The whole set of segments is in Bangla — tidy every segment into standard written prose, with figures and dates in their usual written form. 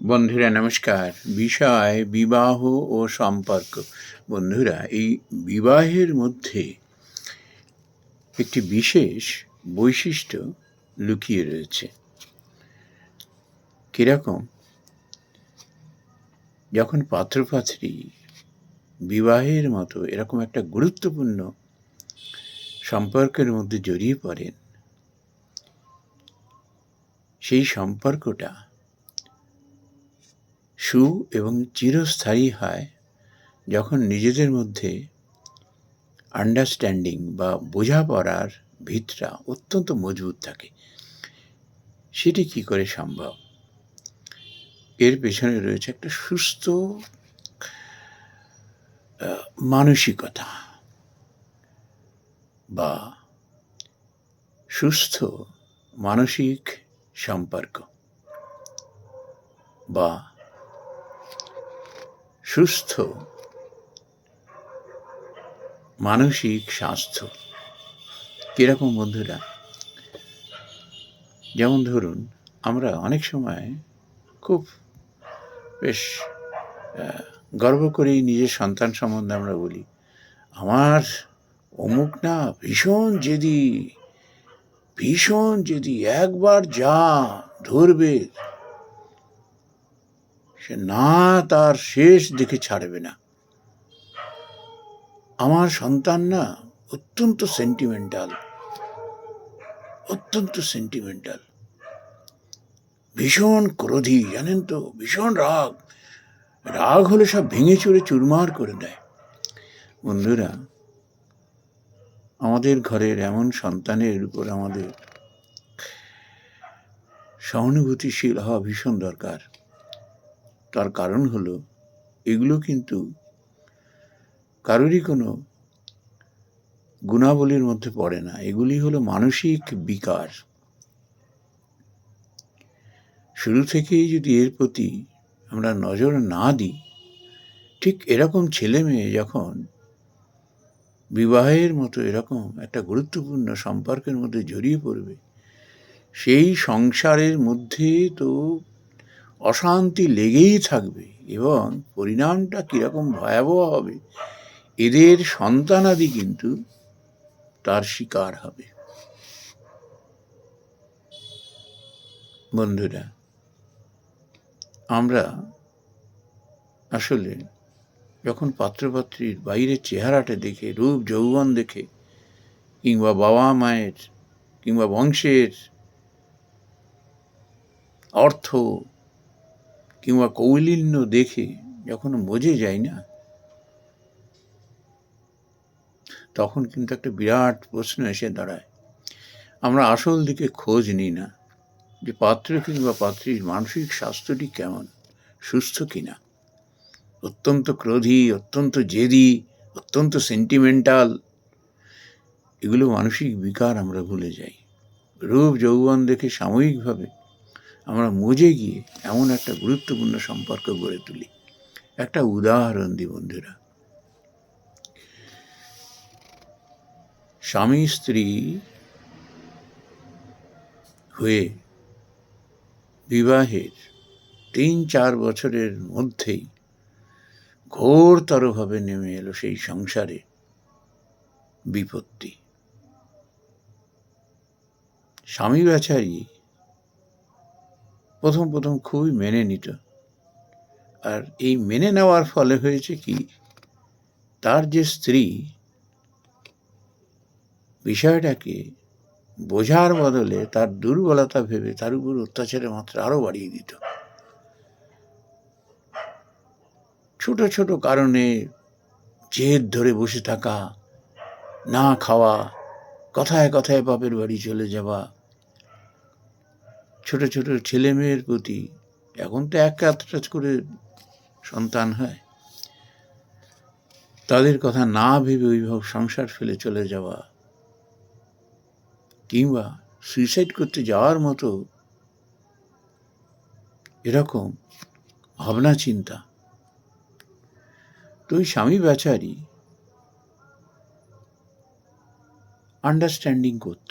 বন্ধুরা নমস্কার। বিষয় বিবাহ ও সম্পর্ক। বন্ধুরা, এই বিবাহের মধ্যে একটি বিশেষ বৈশিষ্ট্য লুকিয়ে রয়েছে। কিরকম? যখন পাত্রপাত্রী বিবাহের মতো এরকম একটা গুরুত্বপূর্ণ সম্পর্কের মধ্যে জড়িয়ে পড়েন, সেই সম্পর্কটা সু এবং চিরস্থায়ী হয় যখন নিজেদের মধ্যে আন্ডারস্ট্যান্ডিং বা বোঝাপড়ার ভিতটা অত্যন্ত মজবুত থাকে। সেটি কি করে সম্ভব? এর পেছনে রয়েছে একটা সুস্থ মানসিকতা বা সুস্থ মানসিক সম্পর্ক বা সুস্থ মানসিক স্বাস্থ্য। কিরকম বন্ধুরা? যেমন ধরুন, আমরা অনেক সময় খুব বেশ গর্ব করেই নিজের সন্তান সম্বন্ধে আমরা বলি, আমার অমুক না ভীষণ জেদি, একবার যা ধরবে সে না তার শেষ দেখে ছাড়বে না। আমার সন্তান না অত্যন্ত সেন্টিমেন্টাল, ভীষণ ক্রোধী, জানেন তো, ভীষণ রাগ হলে সব ভেঙে চুরে চুরমার করে দেয়। বন্ধুরা, আমাদের ঘরের এমন সন্তানের উপর আমাদের সহানুভূতিশীল হওয়া ভীষণ দরকার। তার কারণ হলো, এগুলো কিন্তু কারোরই কোনো গুণাবলীর মধ্যে পড়ে না। এগুলি হলো মানসিক বিকার। শুরু থেকেই যদি এর প্রতি আমরা নজর না দিই, ঠিক এরকম ছেলে মেয়ে যখন বিবাহের মতো এরকম একটা গুরুত্বপূর্ণ সম্পর্কের মধ্যে জড়িয়ে পড়বে, সেই সংসারের মধ্যে তো অশান্তি লেগেই থাকবে এবং পরিণামটা কীরকম ভয়াবহ হবে, এদের সন্তানাদি কিন্তু তার শিকার হবে। বন্ধুরা, আমরা আসলে যখন পাত্রপাত্রীর বাইরের চেহারাটা দেখে, রূপ যৌবন দেখে, কিংবা বাবা মায়ের কিংবা বংশের অর্থ কিংবা কৌলিন্য দেখে যখন বোঝে যাই না, তখন কিন্তু একটা বিরাট প্রশ্ন এসে দাঁড়ায়। আমরা আসল দিকে খোঁজ নিই না যে পাত্র কিংবা পাত্রীর মানসিক স্বাস্থ্যটি কেমন, সুস্থ কিনা। অত্যন্ত ক্রোধী, অত্যন্ত জেদি, অত্যন্ত সেন্টিমেন্টাল, এগুলো মানসিক বিকার আমরা ভুলে যাই। রূপ যৌবন দেখে সাময়িকভাবে আমরা মজে গিয়ে এমন একটা গুরুত্বপূর্ণ সম্পর্ক গড়ে তুলি। একটা উদাহরণ দিই বন্ধুরা। স্বামী স্ত্রী হয়ে বিবাহের 3-4 বছরের মধ্যেই ঘোরতরভাবে নেমে এলো সেই সংসারে বিপত্তি। স্বামী বেচারি প্রথম খুবই মেনে নিত, আর এই মেনে নেওয়ার ফলে হয়েছে কি, তার যে স্ত্রী বিষয়টাকে বোঝার বদলে তার দুর্বলতা ভেবে তার উপর অত্যাচারের মাত্রা আরো বাড়িয়ে দিত। ছোট ছোট কারণে জেদ ধরে বসে থাকা, না খাওয়া, কথায় কথায় বাপের বাড়ি চলে যাওয়া, ছোট ছোট ছেলে মেয়ের প্রতি, এখন তো এক করে সন্তান হয়, তাদের কথা না ভেবে ওইভাবে সংসার ফেলে চলে যাওয়া, কিংবা সুইসাইড করতে যাওয়ার মতো এরকম ভাবনা চিন্তা। তো ওই স্বামী বেচারি আন্ডারস্ট্যান্ডিং করত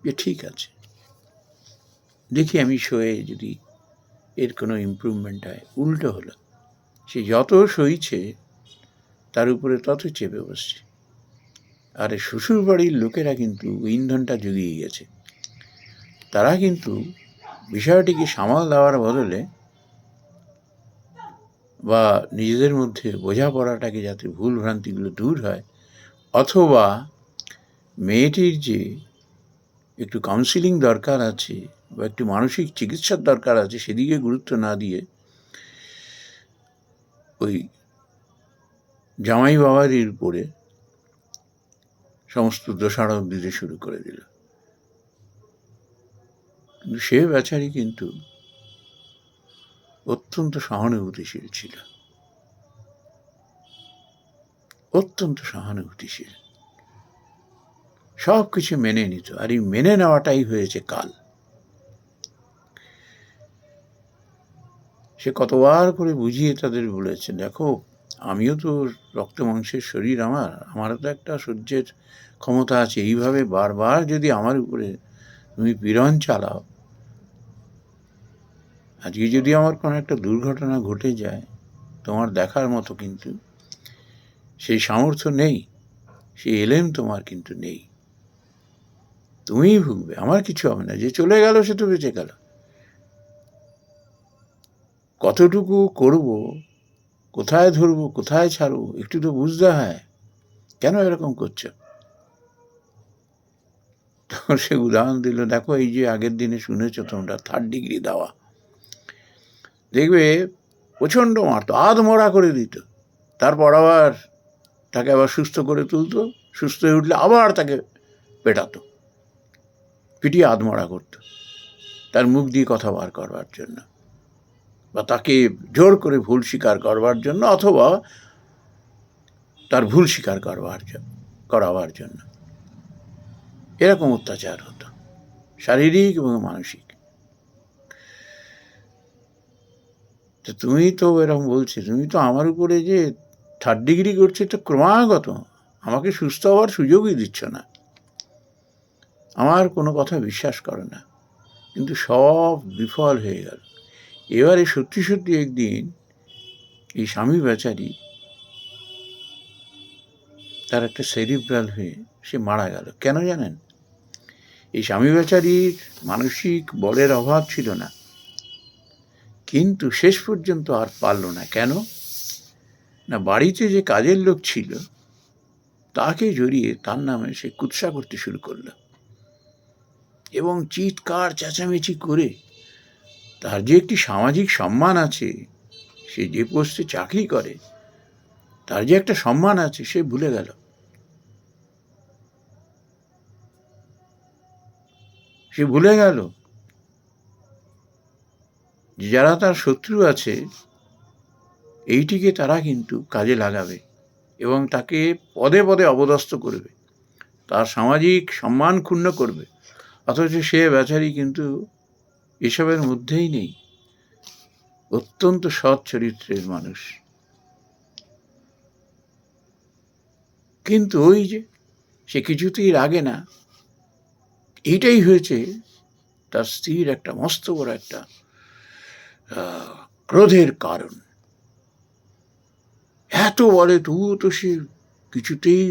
যে ঠিক আছে, দেখি আমি শোয়ে যদি এর কোনো ইমপ্রুভমেন্ট হয়? উল্টো হলো, সে যত সইছে তার উপরে তত চেপে বসছে। আর শ্বশুর বাড়ির লোকেরা কিন্তু ইন্ধনটা জুগিয়ে গেছে। তারা কিন্তু বিষয়টিকে সামাল দেওয়ার বদলে বা নিজেদের মধ্যে বোঝাপড়াটাকে যাতে ভুল ভ্রান্তিগুলো দূর হয়, অথবা মেয়েটির যে একটু কাউন্সিলিং দরকার আছে বা একটু মানসিক চিকিৎসার দরকার আছে সেদিকে গুরুত্ব না দিয়ে ওই জামাই বাবারির উপরে সমস্ত দোষারোপ দিতে শুরু করে দিল। কিন্তু সে বেচারি কিন্তু অত্যন্ত সহানুভূতিশীল ছিল, অত্যন্ত সহানুভূতিশীল, সব কিছু মেনে নিত। আর এই মেনে নেওয়াটাই হয়েছে কাল। সে কতবার করে বুঝিয়ে তাদের বলেছে, দেখো আমিও তো রক্ত মাংসের শরীর, আমারও তো একটা সহ্যের ক্ষমতা আছে। এইভাবে বারবার যদি আমার উপরে তুমি পীড়ন চালাও, আজকে যদি আমার কোনো একটা দুর্ঘটনা ঘটে যায়, তোমার দেখার মতো কিন্তু সেই সামর্থ্য নেই, সেই এলেম তোমার কিন্তু নেই। তুমিই ভুগবে, আমার কিছু হবে না। যে চলে গেল সে তো বেঁচে গেল। কতটুকু করব, কোথায় ধরবো, কোথায় ছাড়বো, একটু তো বুঝতে হয়। কেন এরকম করছো? তখন সে উদাহরণ দিল, দেখো এই যে আগের দিনে শুনেছো তোমরা 3rd ডিগ্রি দেওয়া, দেখবে প্রচণ্ড মারতো, আধমরা করে দিত, তারপর আবার তাকে আবার সুস্থ করে তুলতো, সুস্থ হয়ে উঠলে আবার তাকে পেটাতো, পিটিয়ে আধমরা করতো তার মুখ দিয়ে কথা বার করবার জন্য, বা তাকে জোর করে ভুল স্বীকার করবার জন্য, অথবা তার ভুল স্বীকার করাবার জন্য। এরকম অত্যাচার হতো, শারীরিক এবং মানসিক। তো তুমি তো এরকম বলছো, তুমি তো আমার উপরে যে 3rd ডিগ্রি করছে তো ক্রমাগত, আমাকে সুস্থ হওয়ার সুযোগই দিচ্ছ না, আমার কোনো কথা বিশ্বাস করো না। কিন্তু সব বিফল হয়ে গেল। এবারে সত্যি সত্যি একদিন এই স্বামী বেচারি তার একটা সেরিব্রাল হয়ে সে মারা গেল। কেন জানেন? এই স্বামী বেচারির মানসিক বলের অভাব ছিল না, কিন্তু শেষ পর্যন্ত আর পারল না। কেন না, বাড়িতে যে কাজের লোক ছিল তাকে জড়িয়ে তার নামে সে কুৎসা করতে শুরু করলো, এবং চিৎকার চেঁচামেচি করে তার যে একটি সামাজিক সম্মান আছে, সে যে পোস্টে চাকরি করে তার যে একটা সম্মান আছে সে ভুলে গেল। সে ভুলে গেল যে যারা তার শত্রু আছে এইটিকে তারা কিন্তু কাজে লাগাবে এবং তাকে পদে পদে অপদস্থ করবে, তার সামাজিক সম্মান ক্ষুণ্ণ করবে। অথচ সে বেচারি কিন্তু এসবের মধ্যেই নেই, অত্যন্ত সৎ চরিত্রের মানুষ। কিন্তু ওই যে সে কিছুতেই রাগে না, এইটাই হয়েছে তার স্ত্রীর একটা মস্ত বড় একটা ক্রোধের কারণ। এত বলে তবুও তো সে কিছুতেই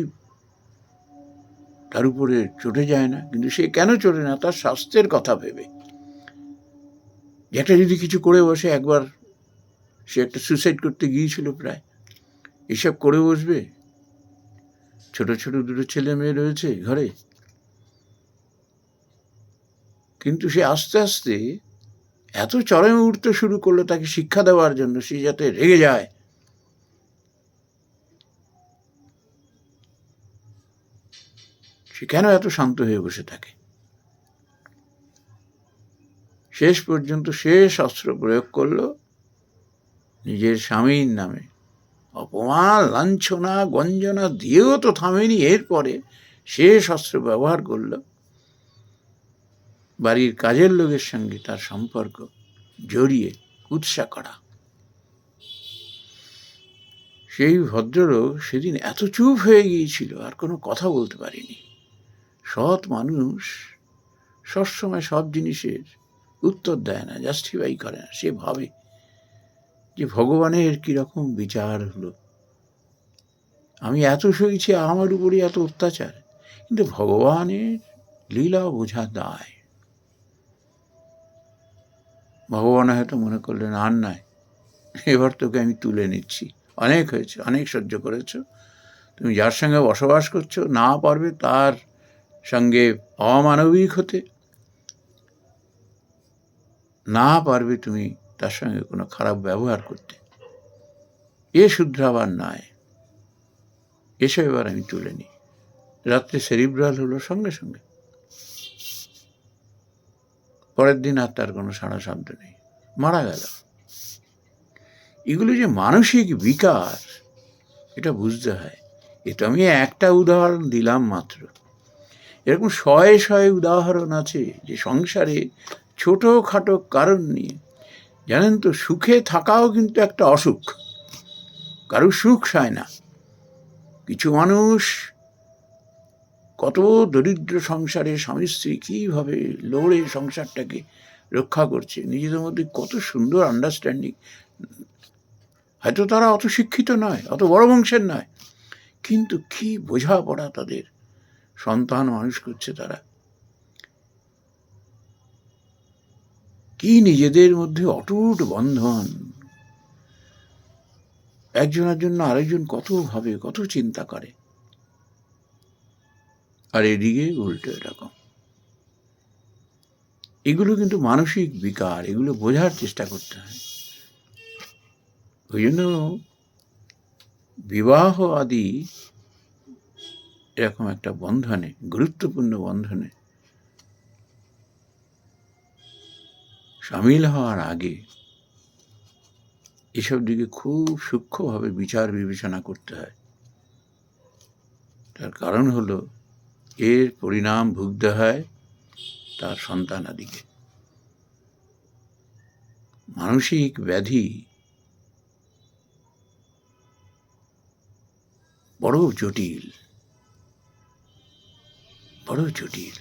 তার উপরে চটে যায় না। কিন্তু সে কেন চটে না? তার স্বাস্থ্যের কথা ভেবে, যেটা যদি কিছু করে বসে, একবার সে একটা সুইসাইড করতে গিয়েছিল প্রায়, এসব করে বসবে, ছোট ছোট 2 ছেলে মেয়ে রয়েছে ঘরে। কিন্তু সে আস্তে আস্তে এত চরমে উঠতে শুরু করলো তাকে শিক্ষা দেওয়ার জন্য, সে যাতে রেগে যায়। সে কেন এত শান্ত হয়ে বসে থাকে? শেষ পর্যন্ত শেষ অস্ত্র প্রয়োগ করলো নিজের স্বামীর নামে। অপমান, লাঞ্ছনা, গঞ্জনা দিয়েও তো থামেনি। এরপরে শেষ অস্ত্র ব্যবহার করল বাড়ির কাজের লোকের সঙ্গে তার সম্পর্ক জড়িয়ে কুৎসা করা। সেই ভদ্রলোক সেদিন এত চুপ হয়ে গিয়েছিল, আর কোনো কথা বলতে পারেনি। সৎ মানুষ সবসময় সব জিনিসের উত্তর দেয় না, জাস্টিফাই করে না। সে ভাবে যে ভগবানের কিরকম বিচার হলো, আমি এত সইছি, আমার উপরে এত অত্যাচার, কিন্তু ভগবানের লীলা বোঝা দায়। ভগবান হয়তো মনে করলেন আর নয়, এবার তোকে আমি তুলে নিচ্ছি, অনেক হয়েছে, অনেক সহ্য করেছ, তুমি যার সঙ্গে বসবাস করছো না পারবে তার সঙ্গে অমানবিক হতে, না পারবে তুমি তার সঙ্গে কোনো খারাপ ব্যবহার করতে, এ শুধরাবার নয়, এসব এবার আমি তুলে নিই। রাত্রে সেরিব্রাল হলো সঙ্গে সঙ্গে, পরের দিন আর তার কোনো সাড়া শব্দ নেই, মারা গেল। এগুলো যে মানসিক বিকার, এটা বুঝতে হয়। এটা আমি একটা উদাহরণ দিলাম মাত্র, এরকম শয়ে শয়ে উদাহরণ আছে যে সংসারে ছোটোখাটো কারণ নিয়ে, জানেন তো, সুখে থাকাও কিন্তু একটা অসুখ, কারো সুখ চায় না। কিছু মানুষ কত দরিদ্র সংসারে স্বামী স্ত্রী কীভাবে লড়ে সংসারটাকে রক্ষা করছে, নিজেদের মধ্যে কত সুন্দর আন্ডারস্ট্যান্ডিং। হয়তো তারা অত শিক্ষিত নয়, অত বড় বংশের নয়, কিন্তু কি বোঝাপড়া তাদের, সন্তান মানুষ করছে তারা, কি নিজেদের মধ্যে অটুট বন্ধন, একজনের জন্য আরেকজন কত ভাবে, কত চিন্তা করে। আর এদিকে উল্টো এরকম। এগুলো কিন্তু মানসিক বিকার, এগুলো বোঝার চেষ্টা করতে হয়। ওই জন্য বিবাহ আদি এরকম একটা বন্ধনে, গুরুত্বপূর্ণ বন্ধনে সামিল হওয়ার আগে এসব দিকে খুব সূক্ষ্মভাবে বিচার বিবেচনা করতে হয়। তার কারণ হলো এর পরিণাম ভুগতে হয় তার সন্তানাদিকে। মানসিক ব্যাধি বড় জটিল, বড় জটিল।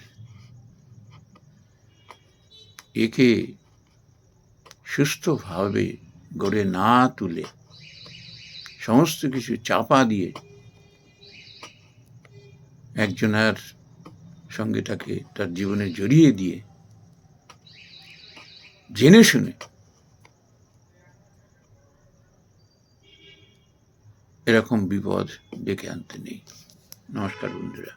একে সুস্থভাবে গড়ে না তুলে, সমস্ত কিছু চাপা দিয়ে একজনের সঙ্গে তাকে তার জীবনে জড়িয়ে দিয়ে জেনে শুনে এরকম বিপদ ডেকে আনতে নেই। নমস্কার বন্ধুরা।